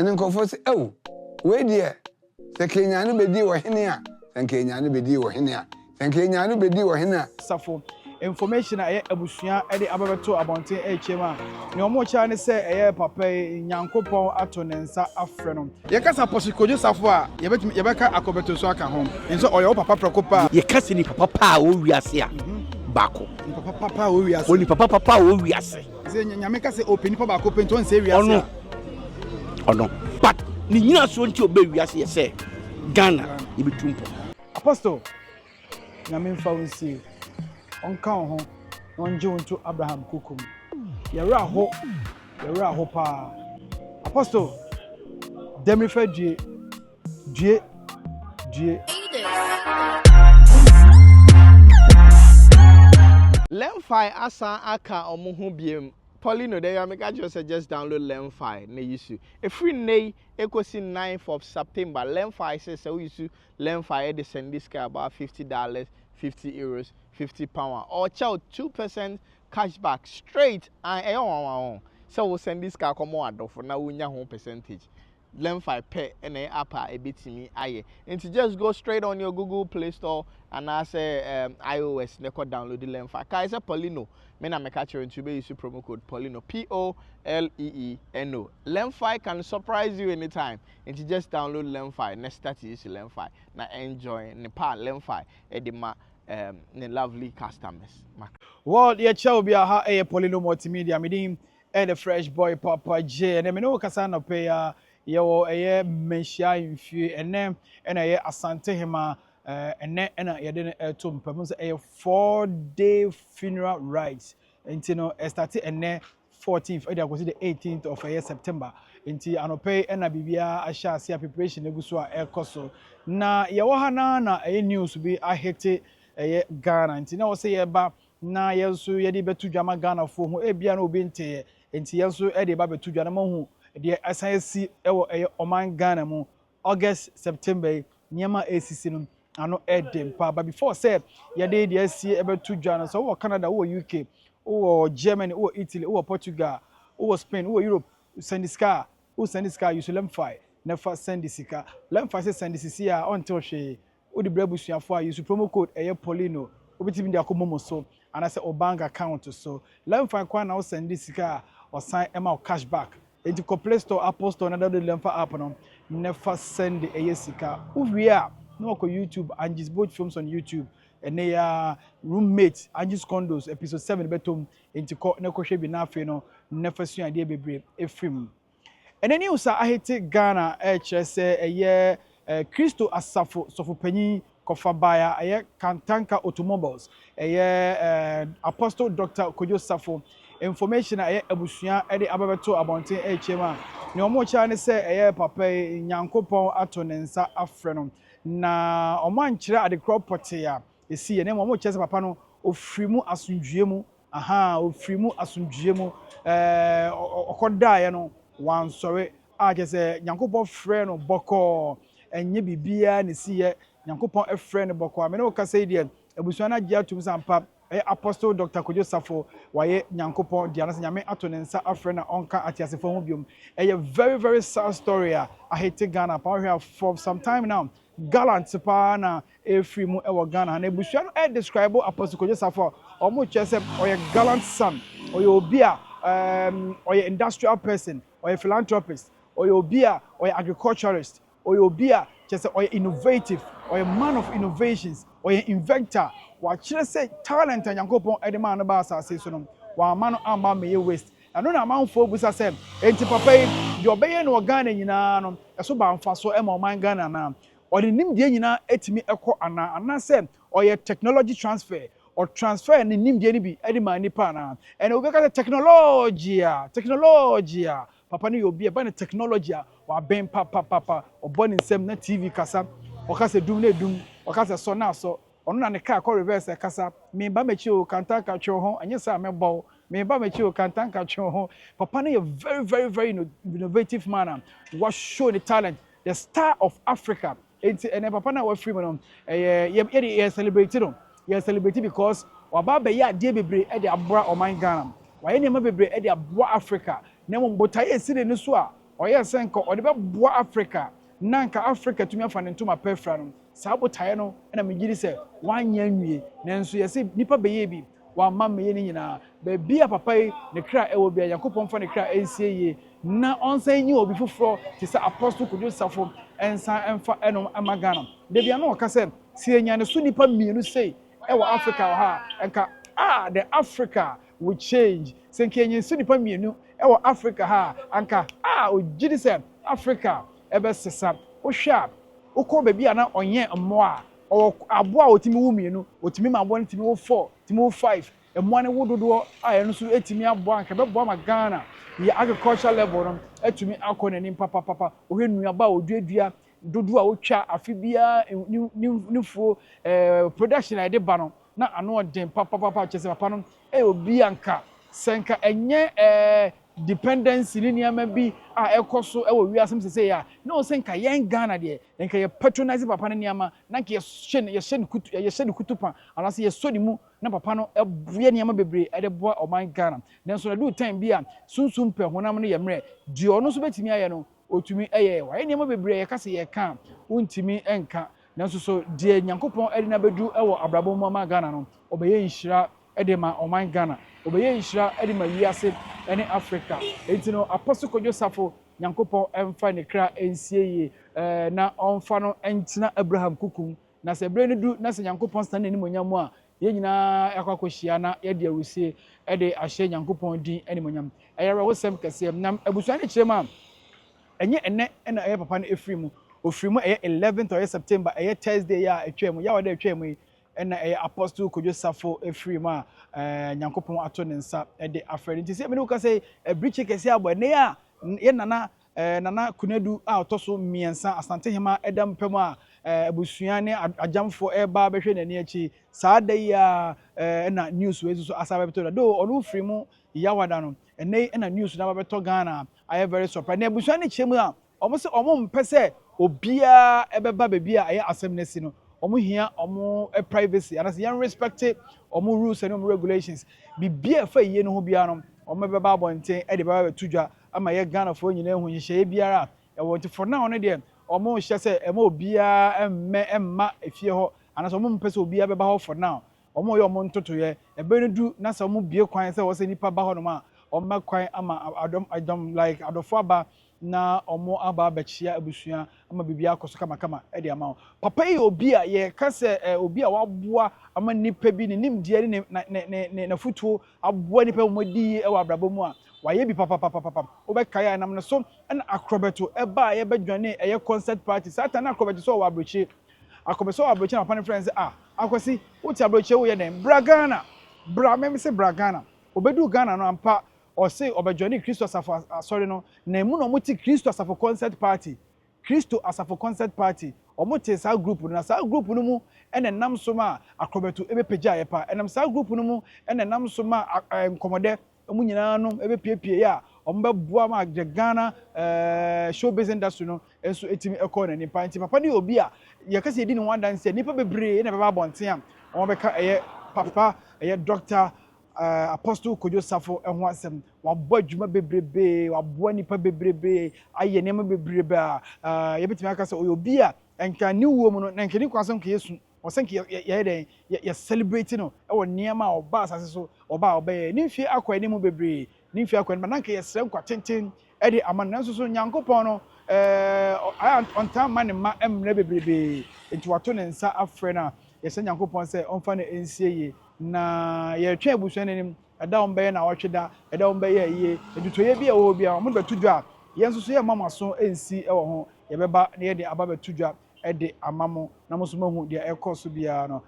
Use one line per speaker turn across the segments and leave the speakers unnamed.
ɛne nkɔfo sɛ ɛwo wei deɛ sɛ Kenya no bɛdi wɔ hene a sɛ Kenya no bɛdi wɔ hene a sɛ Kenya no bɛdi wɔ hene a
Sarfo information a abusua de ababeto abonten echema ne omo cha ne se papa nyankopon ato ne nsa afre no ye kasa Kwadwo Sarfo a ye beka Akroboto so aka ho nso oyo papa prekopa
ye kasa ni papa pa o wiase a bako
ni papa o wiase
oni papa o wiase
ze nyame kasa open papa bako pento on se wiase
ono but ni nyina so nti obe wiase ye se Ghana ye betumpo
apostle nyame mfa wonsi onka ho onje wonto Abraham kokum yɛra ho pa apostle demifa due
Lemfi asa aka omuhu biem Poleeno there make I just suggest download Lemfi na use a free nay ekosi 9th of September Lemfi says so use Lemfi they send this guy about $50 €50 £50 or chow 2% cashback straight and so we'll send this guy come on for now we home percentage Lemfi pay and app a bit to me aye and to just go straight on your Google Play Store and I say iOS never download the Lemfi kai say Poleeno me na make catch you to be use promo code Poleeno Poleeno Lemfi can surprise you anytime and to just download Lemfi next start to use Lemfi na enjoy Nepal Lemfi edema the lovely customers.
Well, the show be a Poleeno Multimedia. Meaning, the fresh boy Papa J. And I know Kasana pay yo mention in few and then asante hima and then you didn't to perform a 4-day funeral rites. And you know, started and then 14th, I was the 18th of September. Inti anope na bibia asha sia preparation negusua ekoso na yewahana na news bi ahete Ghana nti na wo se ye ba na yenso ye de betu dwama Ghana fo ho ebia na obi nte nti yenso e de ba betu dwama ma hu de asan si ewo oman Ghana mu August September nyama esisi no ano edem pa but before say ye de asi e betu dwama so wo Canada wo UK wo Germany wo Italy wo Portugal wo Spain wo Europe send this car use Lemfi never send this car Lemfi say send this here until she o the brebusia for use promo code Poleeno obetimi dey akomomo so and I say o bank account so Lemfi kwa na o send this car or sign ema cashback into Play Store Apple Store na the Lemfi app no never send the sika uvia no ko YouTube and just both films on YouTube and they are roommate Angie's Condos episode 7 betom into na ko hwe bi na afi no never sua idea bebre efrim and then you say I hate Ghana say Kristo Asafo Sofopanyi Kofabaya Kantanka Automobiles Apostle Dr. Kwadwo Sarfo information abusua de ababeto abonten echema ne omo cha ne se papa nyankopon ato ne nsa afre no na omo ankyere Akroboto a esi ne omo che se papa no ofirimu asundue mu ofirimu asundue mu okodae no wansore a je se nyankopon frɛ no bɔkɔ enye bibia ne siye nyankopon efrɛ ne bɔkɔ amene o kasa ide abusua na gya tum sampa Apostle Dr. Kwadwo Sarfo waye nyankopon dia na nyame ato ne nsa afrɛ na onka atiasefo ho biom very very sad story I hate Ghana power here for some time now gallant pa na efri mu ewo Ghana na abusua no describe Apostle Kwadwo Sarfo omo chese oye gallant son oye obi a oye industrial person oye philanthropist oye obi a oye agriculturist Oyobia just or innovative or a man of innovations or an inventor. What should I say talent and yankopon edema no basa say so no. Wa man amba me waste. And no amount for busa say enti papa the obey no Ghana nyina no eso ba mfa so e ma man Ghana na. Or the nim die nyina etimi ekọ ana say or your technology transfer or transfer ni nim die ni bi edema nipa na. And we got technology papa ni obi e ba na technology wa ben papa oboni nsem na TV kasa o kasa dum na dum o kasa so na so ono na ne car ko reverse kasa me ba mechi o kanta ka twe ho anya sa me bow me ba mechi o kanta ka twe ho papa na very innovative man was show the talent the star of Africa and papa na wa free man ye celebrate no ye celebrate because wa ba be ya de bebre e de abora o man Ghana wa ye ne ma bebre e de abora Africa na mo botaye sire ne so a ɔyɛ sɛ nka ɔde bɛboa Africa na nka Africa tumi afa ne ntoma pɛfra no saa botaeɛ no ɛna megye sɛ wanyɛ nwie nanso yɛsɛ nipa bɛyɛ bi wamma mmɛyɛ ne nyinaa baabi a papa yi ne kra ɛwɔ bia Nyankopɔn fa ne kra ɛnsie yie na ɔnsan nyi obi foforɔ te sɛ Apostle Kwadwo Sarfo ɛnsan ɛmfa ɛnom ama Ghana da bia no ɔka sɛ si enya ne so nipa mmienu sei ɛwɔ Africa wɔ ha ɛnka the Africa will change sɛ nka enyi so nipa mmienu ɛwɔ Africa ha anka ogye di sɛ Africa ɛbɛsesa wohwɛ a wokɔ baabi a na ɔnyɛ mmoa a ɔwɔ aboa a otimi wo mmienu otimi ma aboa no timi wo 4 timi wo 5 mmoa no wo dodoɔ a ɛno nso etimi aboa nka bɛboa ma Ghana yɛ agriculture level no etumi akɔ n'anim papapapa ohwɛ nnuaba a oduadua dodo a wotwa afi bia nifuo production a yɛde ba no na ano ɔden papapapa kyerɛ sɛ papa no obi anka sɛnka ɛnyɛ dependency ni nneɛma bi a ɛkɔ so ɛwɔ wiase m sɛ ya na ɔsɛ nka yɛn Ghana deɛ nka yɛ patronize papa no nneɛma na nka yɛhyɛ ne kutupa anaasɛ yɛsɔ ne mu na papa no ɛyɛ nneɛma bebree ɛde boa ɔman Ghana nanso na do time bi a sunsun pɛ honam no yɛ mmerɛ deɛ ɔno nso bɛtumi ayɛ no otumi ɛyɛ wɔyɛ nneɛma bebree yɛka sɛ yɛka wontumi ɛnka nanso so deɛ Nyankopɔn ɛde na bɛdu ɛwɔ abrabɔ mu ama Ghana no ɔbɛyɛ nhyira ɛde ma ɔman Ghana obeye nhyira ɛde ma wiase ɛne Africa enti no Apostle Kwadwo Sarfo Nyankopɔn ɛmfa ne kra ɛnsie yie na ɔmfa no ɛntina Abraham kukum na sɛ bre no du na sɛ Nyankopɔn stan n'anim onyam a yɛn nyinaa ɛkwakohyia na yɛde awusie ɛde ahyɛ Nyankopɔn din anim onyam ɛyɛra wosɛm kɛseɛ nam abusua ne kyerɛ ma ɛnyɛ ɛnɛ ɛna ɛyɛ papa no efiri mu ofiri mu ɛyɛ 11th ɔyɛ September ɛyɛ Thursday a ɛtwa mu ya wada ɛtwa mu yi ɛna ɛyɛ Apostle Kwadwo Sarfo efiri mu a Nyankopɔn ato ne nsa ɛde afɛre nti sɛ me ne woka sɛ brichi kɛse abɔ ne a yɛ nana kunadu a ɔtɔ so mmiɛnsa asante hema ɛda mpam a abusua ne agyamfo ɛba bɛhwɛ n'ani akyi saa da yi a ɛna news wei so asa bɛtɔ da do ɔno firi mu yawada no ɛnɛ ɛna news na bɛtɔ Ghana ayɛ very surprise na abusua ne kyɛm a ɔmo sɛ ɔmo mpɛ sɛ obiara ɛbɛba baabi a ɛyɛ asɛm no si no ɔmo hia ɔmo privacy and as yɛn respect ɔmo rules and ɔmo regulations bibia fa yie no ho bia no ɔmo bɛba abɔnten ɛde bɛba bɛtudwa ama yɛ Ghana fo nyina hu nhyehyɛ biara ɛwɔ nti for now no deɛ ɔmo hyɛ sɛ ɛma obiara ɛmma efie hɔ anaso ɔmo mpɛ sɛ obiara bɛba hɔ for now ɔmo yɛ ɔmo ntotoyɛ ɛbɛ no du na sɛ ɔmo bie kwan sɛ wɔsɛ nipa ba hɔ no ma ɔmo kwan ama adom like adɔfo aba na ɔmo aba abɛkyia abusua ama bibia akɔso kama ɛde ama papa yi obi a yɛ ka sɛ obi a waboa ama nipa bi ne nimdeɛ ne na futuo aboa nipa mo di ɛwɔ abrabɔ mu a wayɛ bi papa wobɛkae anam no so ɛna Akroboto ɛba a yɛbɛdwane ɛyɛ concert party satan na Akroboto so wɔ abrɔkye Akroboto wɔ abrɔkye na papa ne friends akwasi wote abrɔkye wo yɛ den bra Ghana bra mem se bra Ghana obedu Ghana no ampa ɔse ɔbɛdwane Kristo Asafo asɔre no na mu no ɔmo ti Kristo Asafo concert party ɔmo te saa group no na saa group no mu ɛna nam so ma Akroboto ɛbɛpagya yɛ pa ɛnam saa group no mu ɛna nam so ma nkɔmɔdɛ ɔmo nyinaa no ɛbɛpiepie yɛ a ɔmo bɛboa ma the Ghana show business industry no ɛnso ɛtimi ɛkɔ na nipa nti papa ne obi a yɛka sɛ yɛdi ne ho adanse nipa bebree na bɛba abɔnten a ɔmo bɛka ɛyɛ papa ɛyɛ doctor Apostle Kwadwo Sarfo ɛho asɛm wabɔ adwuma bebrebe waboa nipa bebrebe ayɛ nneɛma bebrebe a yɛbɛtumi aka sɛ ɔyɛ obi a nka ne wuo mu no na nkeni kwasɛm ka yesu ɔsɛ nka yɛyɛ dɛn yɛ celebrate no ɛwɔ nneɛma a ɔba asase so ɔba ɔbɛyɛ ne mfie akɔ anim bebree ne mfie akɔ anim na nka yɛsrɛ nkwa tenten ɛde ama no nanso so Nyankopɔn no ɔntaa ma ne ma mmerɛ bebrebe nti wato ne nsa afrɛ no a yɛsɛ Nyankopɔn sɛ ɔmfa no ɛnsie yie na yɛtwa abusua n'anim ɛda wɔn bɛyɛ na wɔtwe da ɛda wɔn bɛyɛ yie edutoyɛ bi a ɛwɔ bi a wɔn bɛto dwa yɛn nso so yɛ mama so ɛnsi ɛwɔ ho yɛbɛba na yɛde aba bɛto dwa ɛde ama mo na mo so mahu deɛ ɛkɔ so biara no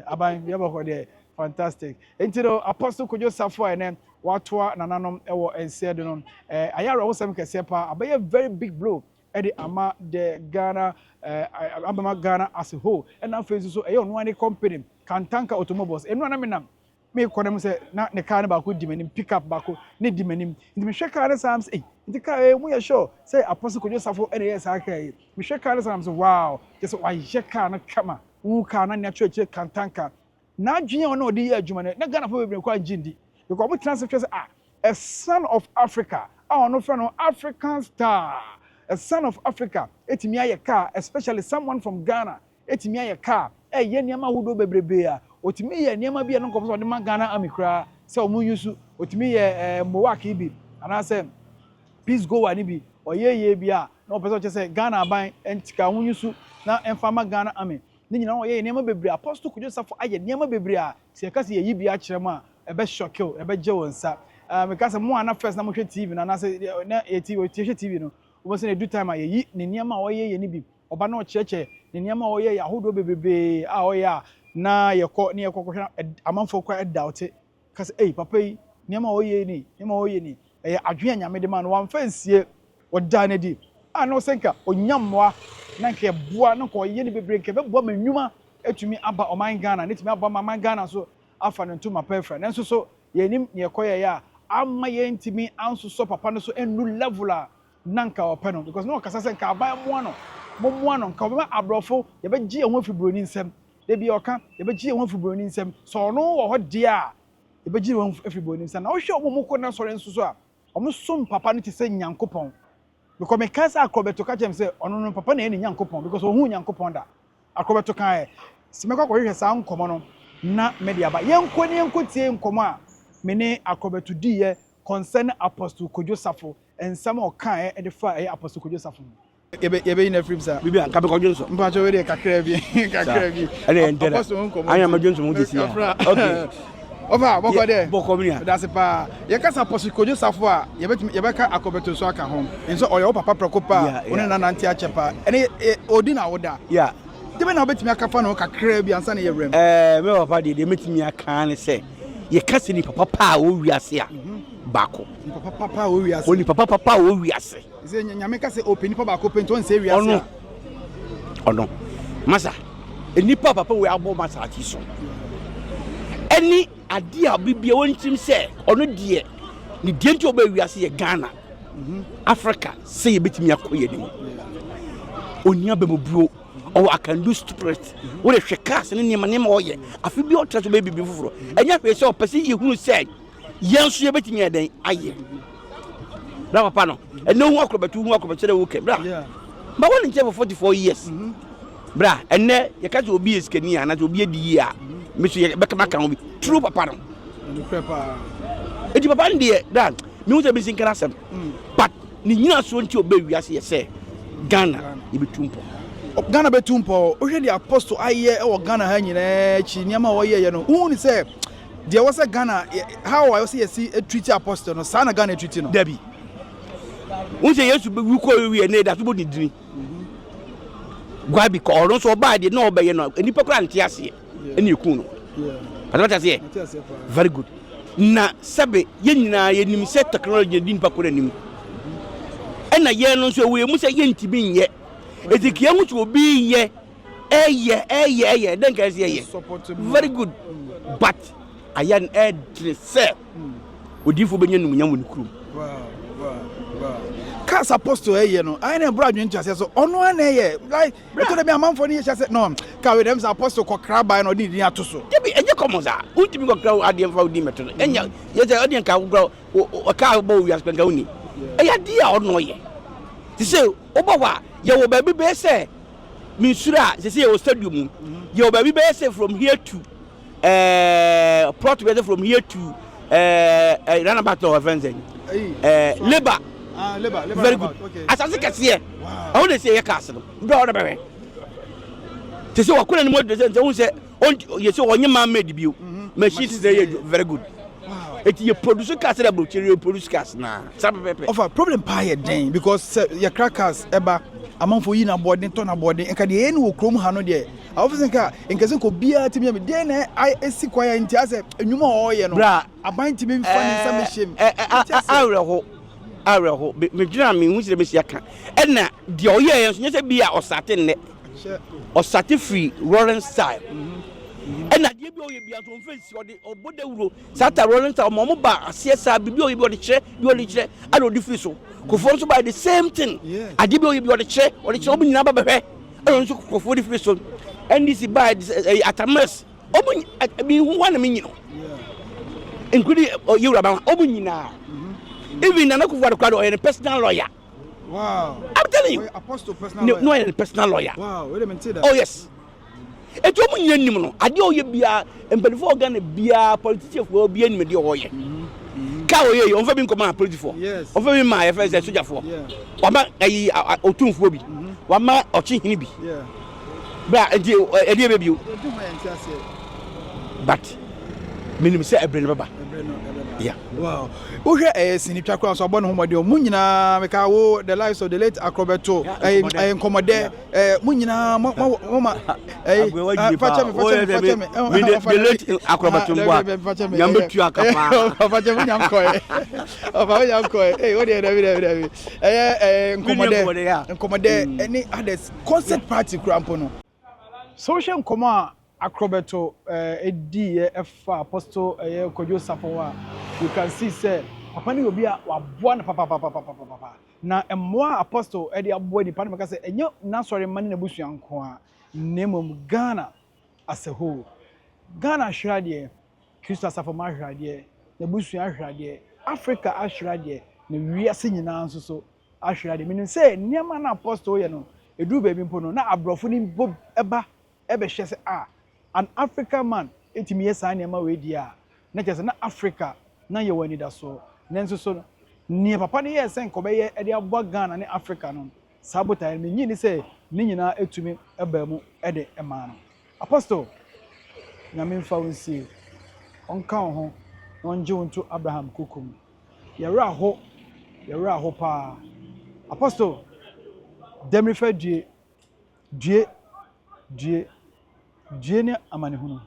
aban yɛbɛ hɔ deɛ fantastic nti no Apostle Kwadwo Sarfo a ɛnɛ watoa nananom ɛwɔ ɛnsiɛ do no ayara wosɛm kɛseɛ pa abɛyɛ very big blow ɛde ama the Ghana abama Ghana as a whole ɛna afei nso so ɛyɛ ɔno ani company Kantanka automobiles enu ana menam me kɔnam sɛ na ne car ne baako di manim pick up baako ne di manim nti me hwɛ car ne sams nti car mu yɛ sure sɛ Apostle Kwadwo Sarfo ɛna yɛ saa car yi me hwɛ car ne sams wow just why hwɛ car na kama wu car na church Kantanka na adwene ɔno ɔde yɛ adwuma ne na Ghana fo bebree kɔ angindi because mo transfer sɛ a son of Africa a no friend African star, a son of Africa. Etimi aye car, especially someone from Ghana. Etimi aye car. Ye niema hudo bebrebe a. Otimi ye niema bi no nkoso de man Ghana amikra. Se omu yusu otimi ye Mowaki bi. Ana se peace go ani bi. Oye bi a na opese che se Ghana aban entika hu yusu na enfama Ghana ami. Ni nyina oye niema bebre Apostle Kwadwo Sarfo aye niema bebre a se ka se ye bi a kire ma ebe shock you ebe je wonsa. Because mo ana first na mo hwe TV na say na TV no wo say do time ayi ne niema oye ye ni bi oba na o cheche ne niema oye ya hodo bebebe a oye na yekọ ne yekọ hwe amanfo kwa doubt cause papa yi niema oye ni adwen nyame de ma no wan fansie oda na di no senka onyammoa na nke boa na ko oye ni bebre nke beboa manwuma etumi aba oman Ghana netumi aba man Ghana so afa no ntuma perfect nanso so yenim ne yekoye ya amma yentimi anso so papa no so enu level a nanka openo because no kasa se nka aban mo no nka be abrofo ye be gie ho fibroni nsem de bi oka ye be gie ho fibroni nsem so no wo ho de a ye be gie ho fibroni nsem na wo hwe omo ko na sore nso so a omo som papa no ti se nyankopon because me kasa Akroboto ka chem se ono no papa na eni nyankopon because ohu nyankopon da Akroboto kan e simekwa ko hwe sa nkomo no na media ba yenko tie nkomo a mene Akroboto diye concern Apostle Kwadwo Sarfo ensam o kan e de fa Apostle Kwadwo Sarfo yebe ina film sa
bibi an ka be Kwadwo Sarfo
mpa cho we de kakra bi
ene entera anya ma Johnson mo disi ya okay
Ova boko de
boko mi ya
that's pa ye ka Apostle Kwadwo Sarfo a yebe ka Akroboto so aka ho enso oyo papa prekopa one na nanti achepa ene odi na woda
yeah
debe na obetimi aka fa no kakra bi ansa na ye rem
me papa de metimi aka ne se ye kase ni papa o wiase a bako
papa o wiase
oni papa o wiase
ze nyame kase open ni papa ko pen to nse wiase
ono masa eni papa we abo masa ati so eni ade a bibia wontim se ono de ni de nti oba wiase ye Ghana Africa se ye betimi akoye ni oni abemoburo oh I can do stupid what a cast and name oye afi bi o treso baby fufuro enya pe se o pese ye hunu say yenso ye betimi eden aye na papa no eno hu Akroboto de wo ke bra ba won nche for 44 years bra enne ye ka obi eskani ana obi edi a me so ye beka maka obi true papa no
prepare
edi papa ndie da me hu se be sinkara sem but ni nyina so nti oba wiase ye say Ghana ye betumpo
Ghana betumpo o hwe di Apostle aye e wo Ghana ha nyina chi niam a wo ye no hu ni say there was a Ghana how I say see a treaty Apostle no sa na Ghana treaty no
Debbie unse Yesu be wi ko wi na da so bodi dini gwa bi ko oron so ba de na obaye no enipa kura nte ase eni eku no patata se very good na sabe ye nyina ye nim se technology di nipa kura nim ena ye no so we mu se ye ntibi nye etikia mu to obi ye eye den ka se ye very good but ayan say odifo benye num nyam ni krum
wow kas Apostle eye no I na bra dwen ntase so ono na eye like to dem amanfo ni ye say no ka we dem Apostle kokra bai no di atoso
debi enye komoza ultimi kokra ade mfa odi meto enya ye say odi nka kokra o ka bo wi aspenga uni eya di a ono ye ti say obawa ye wo ba bi be say minsura say ye wo stadium ye wo ba bi be say from here to plot together from here to run about our friends labor very good as I can see I want to say a castle bro be to say what couldn't more than say you say on your man made debut machine today very good it you produce castle about you produce cast na of
a problem pie den because your crackers eba among for you na boarding turn boarding and can the end will chrome ha no there I often ka nkese ko bia timi me den na I esi kwaya nti ase enwuma oye no bra aban timi mfa ni sa mehiem
areho me dwira me hu sire me sia ka na de oye yenso nyese bia osate ne osate free rolling style na de bia oye bia so mfensi ode obodawuro sata rolling style mo ba ase sa bia oye bia ode kire ana odi free so kofo so by the same thing ade bia oye bia ode kire obi nyina ba behwe ana so kofo odi free so NDC by atamas obu bi hu wana me nyino including you raba obu nyina Even Nana Akufo-Addo is a personal lawyer.
Wow.
I'm telling you.
Apostle personal lawyer.
No, a personal lawyer.
Wow, wait a minute.
Oh yes. Eto mu nyen nim no ade o ye bia empelifo organ bia politician fo bia nim de o ye ka o ye on fa bi nkoma politician
yes
on fa bi ma FS soldier fo wa ma ayi otumfo bi wa ma ochi hini bi
yeah
bra ede be bio but minim se ebre baba yeah
wow wo hwe sinitwa kwa so abon homode mu nyina meka wo the lives of the late Akroboto nkomode mu nyina ma facha me
the late Akroboto mwa nyambetu akapa
facha me nyankoe ofa nyankoe wo de David nkomode any others concert party krampo no social nkomo Akroboto edi efa apostle Kwadwo Sarfo you can see say papa ni obi a waboa na papa na emmoa apostle edi aboa di pa na meka say enyo na sori mane na busua nko a nemom Ghana as a whole Ghana hwade Kristo Sarfo ma hwade na busua hwade Africa ahwade na wiase nyina nso so ahwade menim say niam na apostle ye no edu ba bi mpo no na abrofo ni eba hwe say an African man etimi yesa niam we dia na kese na Africa na ye wani da so nenso so ni papa ne ye sen ko be ye e de abo Ghana ne Africa no sabotage me nyi ni say ni nyina etumi eba mu e de ema no apostle nyame mfa wonsie onka ho onje wonto Abraham kokum ye ra ho pa apostle demrifa die ne amane hunu